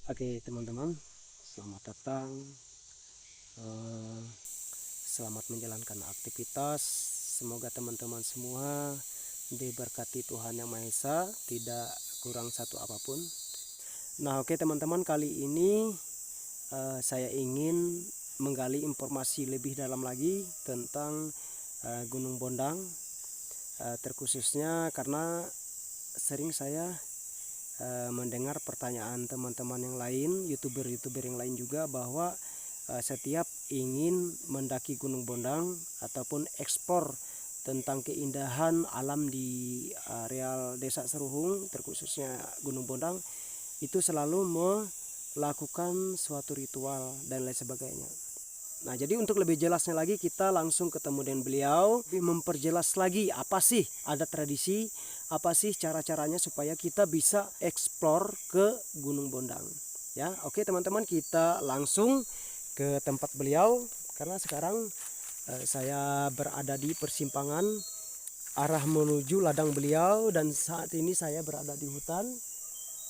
Oke teman-teman, selamat datang. Eh, Selamat menjalankan aktivitas. Semoga teman-teman semua diberkati Tuhan Yang Maha Esa, tidak kurang satu apapun. Nah, oke teman-teman, kali ini saya ingin menggali informasi lebih dalam lagi tentang Gunung Bondang, terkhususnya karena sering saya mendengar pertanyaan teman-teman yang lain, youtuber yang lain juga, bahwa setiap ingin mendaki Gunung Bondang ataupun eksplor tentang keindahan alam di areal Desa Seruhung, terkhususnya Gunung Bondang, itu selalu melakukan suatu ritual dan lain sebagainya. Nah, jadi untuk lebih jelasnya lagi kita langsung ketemu dengan beliau, memperjelas lagi apa sih ada tradisi, apa sih cara-caranya supaya kita bisa eksplor ke Gunung Bondang. Ya, oke teman-teman, kita langsung ke tempat beliau karena sekarang saya berada di persimpangan arah menuju ladang beliau dan saat ini saya berada di hutan.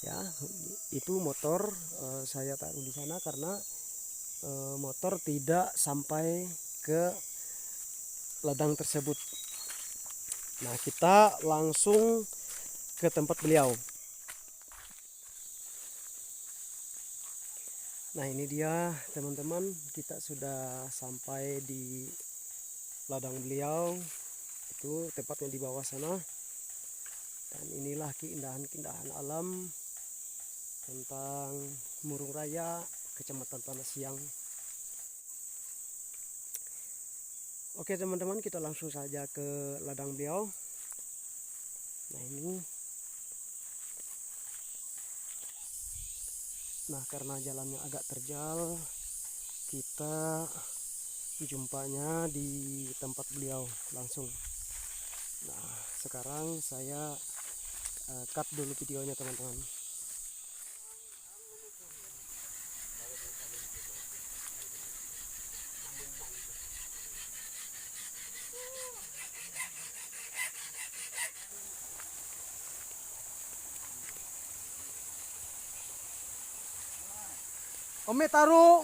Ya, itu motor saya taruh di sana karena motor tidak sampai ke ladang tersebut. Nah, kita langsung ke tempat beliau. Nah, ini dia teman-teman, kita sudah sampai di ladang beliau. Itu tepatnya di bawah sana. Dan inilah keindahan-keindahan alam tentang Murung Raya, Kecamatan Tanah Siang. Oke teman-teman, kita langsung saja ke ladang beliau. Nah ini, nah karena jalannya agak terjal, kita jumpanya di tempat beliau langsung. Nah sekarang saya cut dulu videonya teman-teman. Ome taruh.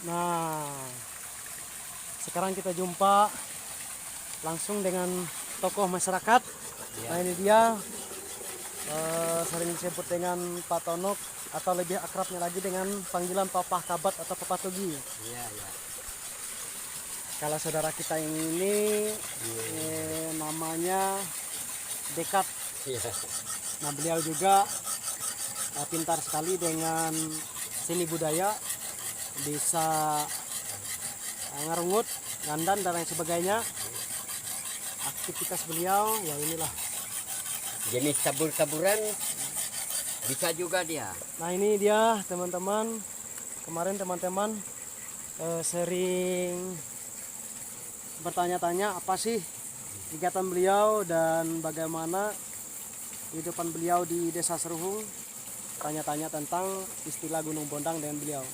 Nah, sekarang kita jumpa langsung dengan tokoh masyarakat. Nah ini dia, sering disebut dengan Pak Tonok atau lebih akrabnya lagi dengan panggilan Papa Kabat atau Papa Tugi. Iya, iya. Kalau saudara kita yang ini namanya Dekat. Iya. Nah beliau juga pintar sekali dengan seni budaya, bisa ngerungut, ngandan dan lain sebagainya. Aktivitas beliau ya inilah. Jenis tabur-taburan bisa juga dia. Nah ini dia teman-teman, kemarin teman-teman sering bertanya-tanya apa sih kegiatan beliau dan bagaimana kehidupan beliau di Desa Seruhung. Tanya-tanya tentang istilah Gunung Bondang dengan beliau.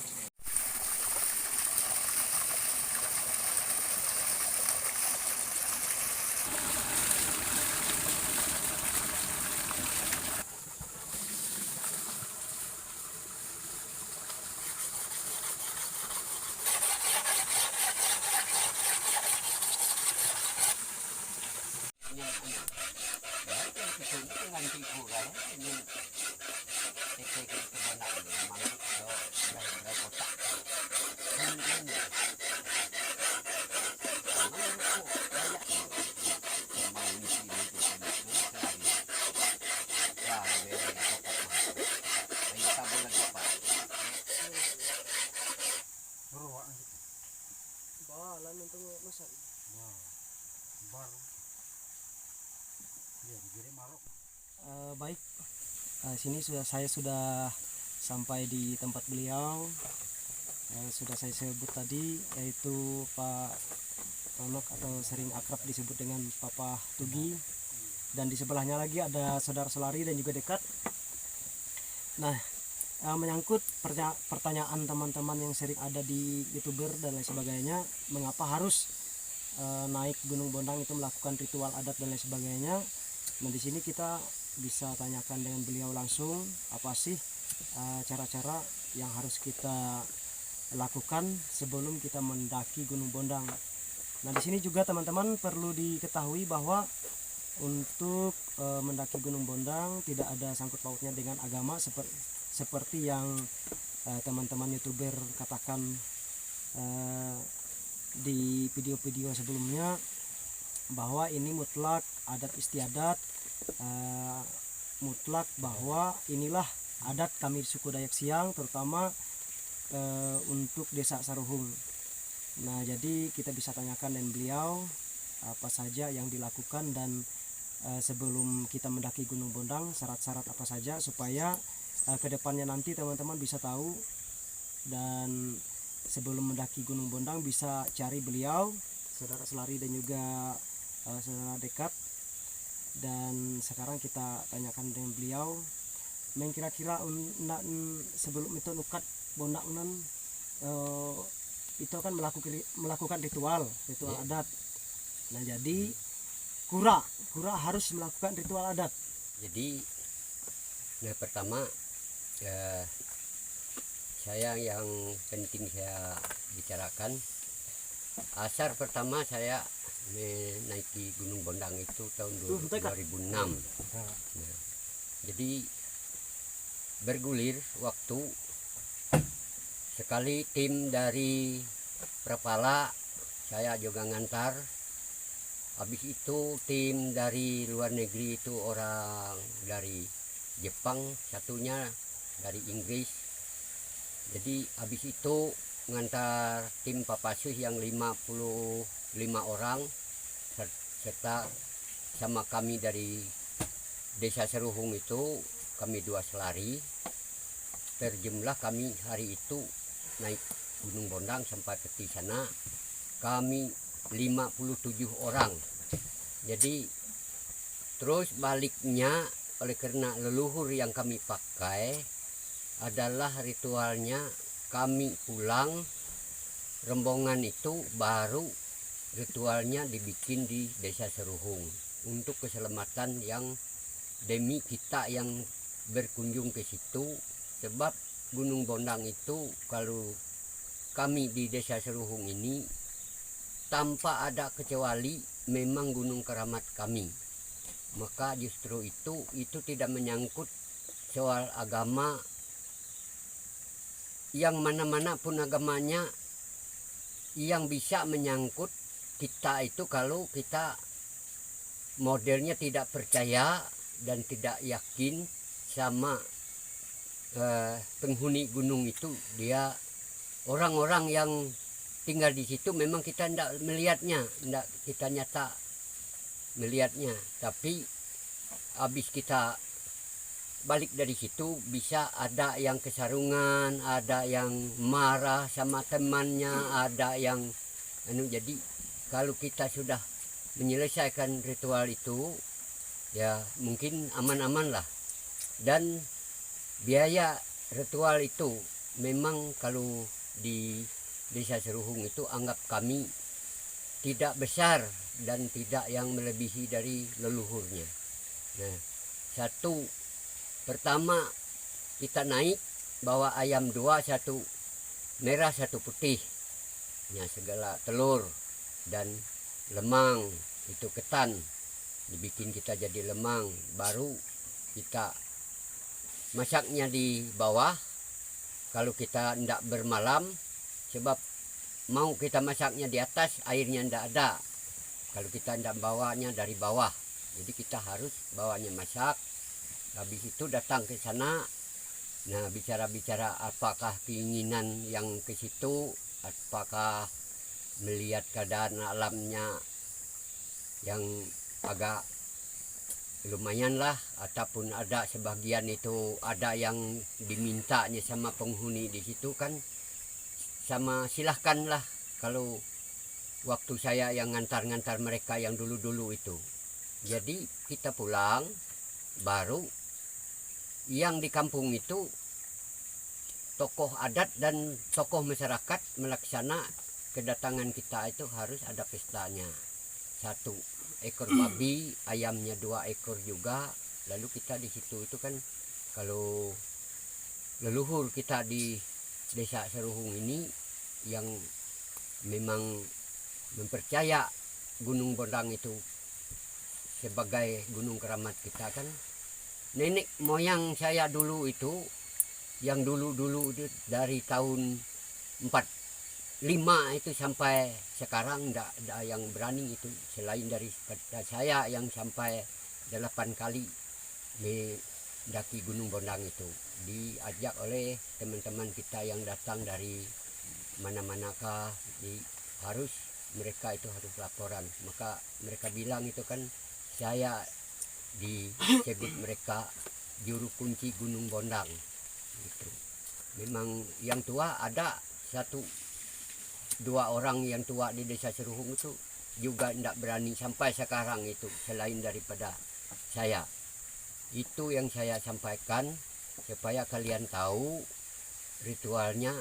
Baik, sini saya sudah sampai di tempat beliau. Sudah saya sebut tadi, yaitu Pak Tonok atau sering akrab disebut dengan Papa Tugi. Dan di sebelahnya lagi ada saudara Selari dan juga Dekat. Nah menyangkut pertanyaan teman-teman yang sering ada di YouTuber dan lain sebagainya, mengapa harus naik Gunung Bondang itu melakukan ritual adat dan lain sebagainya. Nah, di sini kita bisa tanyakan dengan beliau langsung apa sih cara-cara yang harus kita lakukan sebelum kita mendaki Gunung Bondang. Nah, di sini juga teman-teman perlu diketahui bahwa untuk mendaki Gunung Bondang tidak ada sangkut pautnya dengan agama seperti yang teman-teman YouTuber katakan di video-video sebelumnya, bahwa ini mutlak adat istiadat, mutlak bahwa inilah adat kami suku Dayak Siang, terutama untuk desa Saruhung. Nah, jadi kita bisa tanyakan dengan beliau apa saja yang dilakukan dan sebelum kita mendaki Gunung Bondang, syarat-syarat apa saja supaya kedepannya nanti teman-teman bisa tahu, dan sebelum mendaki Gunung Bondang bisa cari beliau, saudara selari dan juga saudara dekat. Dan sekarang kita tanyakan dengan beliau, men kira-kira sebelum itu nukat Bondang itu akan melakukan ritual adat. Nah, jadi kura harus melakukan ritual adat. Jadi pertama saya yang penting saya bicarakan, asar pertama saya menaiki Gunung Bondang itu tahun 2006. Nah, jadi bergulir waktu sekali tim dari Prapala saya juga ngantar. Habis itu tim dari luar negeri itu orang dari Jepang, satunya dari Inggris. Jadi habis itu ngantar tim Papasuh yang 55 orang serta sama kami dari desa Seruhung itu kami 2 selari. Berjumlah kami hari itu naik Gunung Bondang sampai ke sana kami 57 orang. Jadi terus baliknya oleh karena leluhur yang kami pakai adalah ritualnya kami pulang rombongan itu baru ritualnya dibikin di desa Seruhung untuk keselamatan yang demi kita yang berkunjung ke situ. Sebab Gunung Bondang itu kalau kami di desa Seruhung ini tanpa ada kecuali memang gunung keramat kami. Maka justru itu tidak menyangkut soal agama, yang mana-mana pun agamanya, yang bisa menyangkut kita itu kalau kita modelnya tidak percaya dan tidak yakin sama penghuni gunung itu. Dia orang-orang yang tinggal di situ memang kita tidak melihatnya, tidak kita nyata melihatnya, tapi habis kita balik dari situ bisa ada yang kesarungan, ada yang marah sama temannya, ada yang jadi kalau kita sudah menyelesaikan ritual itu ya mungkin aman-aman lah. Dan biaya ritual itu memang kalau di desa Seruhung itu anggap kami tidak besar dan tidak yang melebihi dari leluhurnya. Nah, satu pertama kita naik bawa ayam 2, 1 merah 1 putih, ya segala telur dan lemang, itu ketan dibikin kita jadi lemang, baru kita masaknya di bawah. Kalau kita tidak bermalam, sebab mau kita masaknya di atas airnya tidak ada, kalau kita tidak bawanya dari bawah, jadi kita harus bawanya masak. Habis itu datang ke sana, nah bicara-bicara apakah keinginan yang ke situ, apakah melihat keadaan alamnya yang agak lumayan lah, ataupun ada sebagian itu ada yang dimintanya sama penghuni di situ kan, sama silahkan lah. Kalau waktu saya yang ngantar-ngantar mereka yang dulu-dulu itu, jadi kita pulang baru yang di kampung itu tokoh adat dan tokoh masyarakat melaksana kedatangan kita itu harus ada pestanya. 1 ekor babi, ayamnya 2 ekor juga. Lalu kita di situ itu kan kalau leluhur kita di Desa Seruhung ini yang memang mempercaya Gunung Bondang itu sebagai gunung keramat kita kan, nenek moyang saya dulu itu yang dulu dari tahun 45 itu sampai sekarang tidak ada yang berani itu selain daripada saya yang sampai 8 kali mendaki Gunung Bondang itu, diajak oleh teman-teman kita yang datang dari mana-manakah, harus mereka itu harus laporan. Maka mereka bilang itu kan saya disebut mereka juru kunci Gunung Bondang gitu. Memang yang tua ada 1-2 orang yang tua di Desa Seruhung itu juga tidak berani sampai sekarang itu selain daripada saya. Itu yang saya sampaikan supaya kalian tahu ritualnya.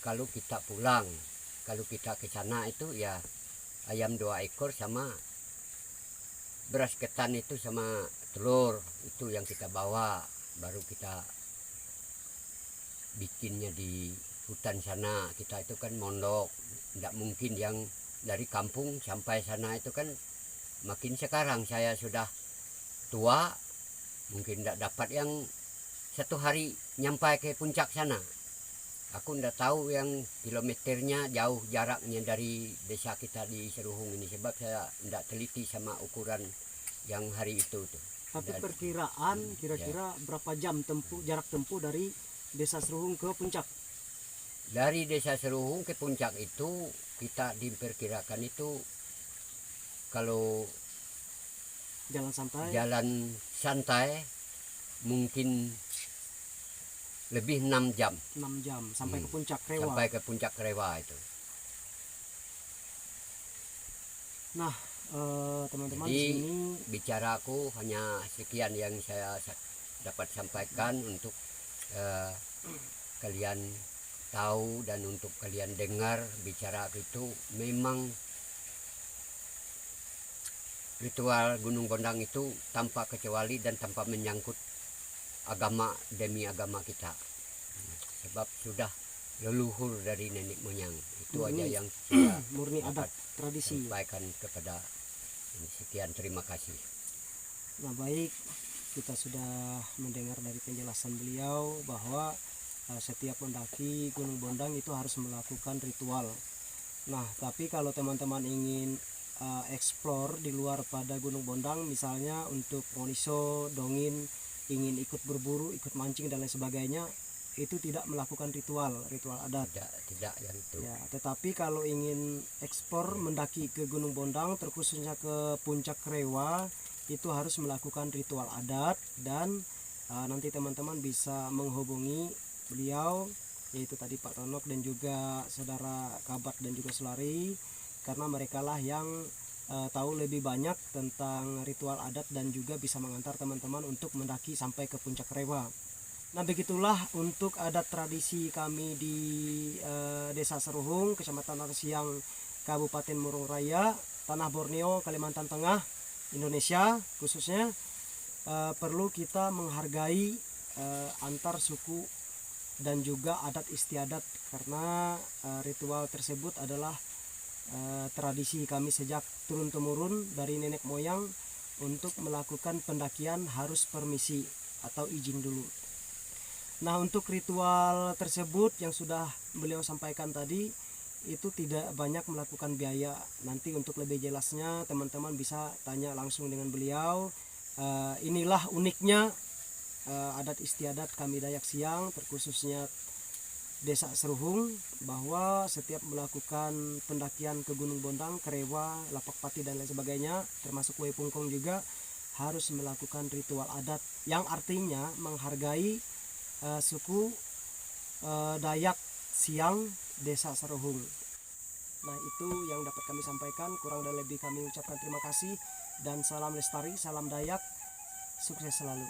Kalau kita pulang, kalau kita ke sana itu ya ayam 2 ekor sama beras ketan itu sama telur itu yang kita bawa, baru kita bikinnya di hutan sana. Kita itu kan mondok, tidak mungkin yang dari kampung sampai sana itu kan. Makin sekarang saya sudah tua, mungkin tidak dapat yang 1 hari nyampai ke puncak sana. Aku tidak tahu yang kilometernya jauh jaraknya dari desa kita di Seruhung ini, sebab saya tidak teliti sama ukuran yang hari itu tuh. Tapi perkiraan kira-kira berapa jam jarak tempuh dari Desa Seruhung ke puncak? Dari Desa Seruhung ke puncak itu kita diperkirakan itu kalau jalan santai mungkin lebih 6 jam. 6 jam sampai ke puncak Rewa. Sampai ke puncak Rewa itu. Nah, teman-teman di Jadi sini bicaraku hanya sekian yang saya dapat sampaikan untuk kalian tahu dan untuk kalian dengar. Bicara itu memang ritual Gunung Bondang itu tanpa kecuali dan tanpa menyangkut agama demi agama kita, sebab sudah leluhur dari nenek moyang. Itu aja yang saya murni adat tradisi sampaikan kepada ini. Sekian, terima kasih. Nah, baik, kita sudah mendengar dari penjelasan beliau bahwa setiap mendaki Gunung Bondang itu harus melakukan ritual. Nah, tapi kalau teman-teman ingin explore di luar pada Gunung Bondang, misalnya untuk moniso, dongin, ingin ikut berburu, ikut mancing dan lain sebagainya, itu tidak melakukan ritual adat. Tidak yang itu. Ya, tetapi kalau ingin ekspor mendaki ke Gunung Bondang, terkhususnya ke puncak Rewa, itu harus melakukan ritual adat. Dan nanti teman-teman bisa menghubungi beliau, yaitu tadi Pak Tonok dan juga saudara Kabat dan juga Sulari, karena mereka lah yang tahu lebih banyak tentang ritual adat dan juga bisa mengantar teman-teman untuk mendaki sampai ke puncak Rewa. Nah, begitulah untuk adat tradisi kami di Desa Seruhung, Kecamatan Arsiang, Kabupaten Murung Raya, Tanah Borneo, Kalimantan Tengah, Indonesia khususnya. Perlu kita menghargai antar suku dan juga adat istiadat, karena ritual tersebut adalah tradisi kami sejak turun-temurun dari nenek moyang. Untuk melakukan pendakian harus permisi atau izin dulu. Nah, untuk ritual tersebut yang sudah beliau sampaikan tadi itu tidak banyak melakukan biaya. Nanti untuk lebih jelasnya teman-teman bisa tanya langsung dengan beliau. Inilah uniknya adat istiadat kami Dayak Siang, terkhususnya Desa Seruhung, bahwa setiap melakukan pendakian ke Gunung Bondang, Kerewa, Lapak Pati dan lain sebagainya, termasuk Wai Pungkong juga harus melakukan ritual adat yang artinya menghargai suku Dayak Siang Desa Seruhung. Nah, itu yang dapat kami sampaikan. Kurang dan lebih kami ucapkan terima kasih dan salam lestari, salam Dayak, sukses selalu.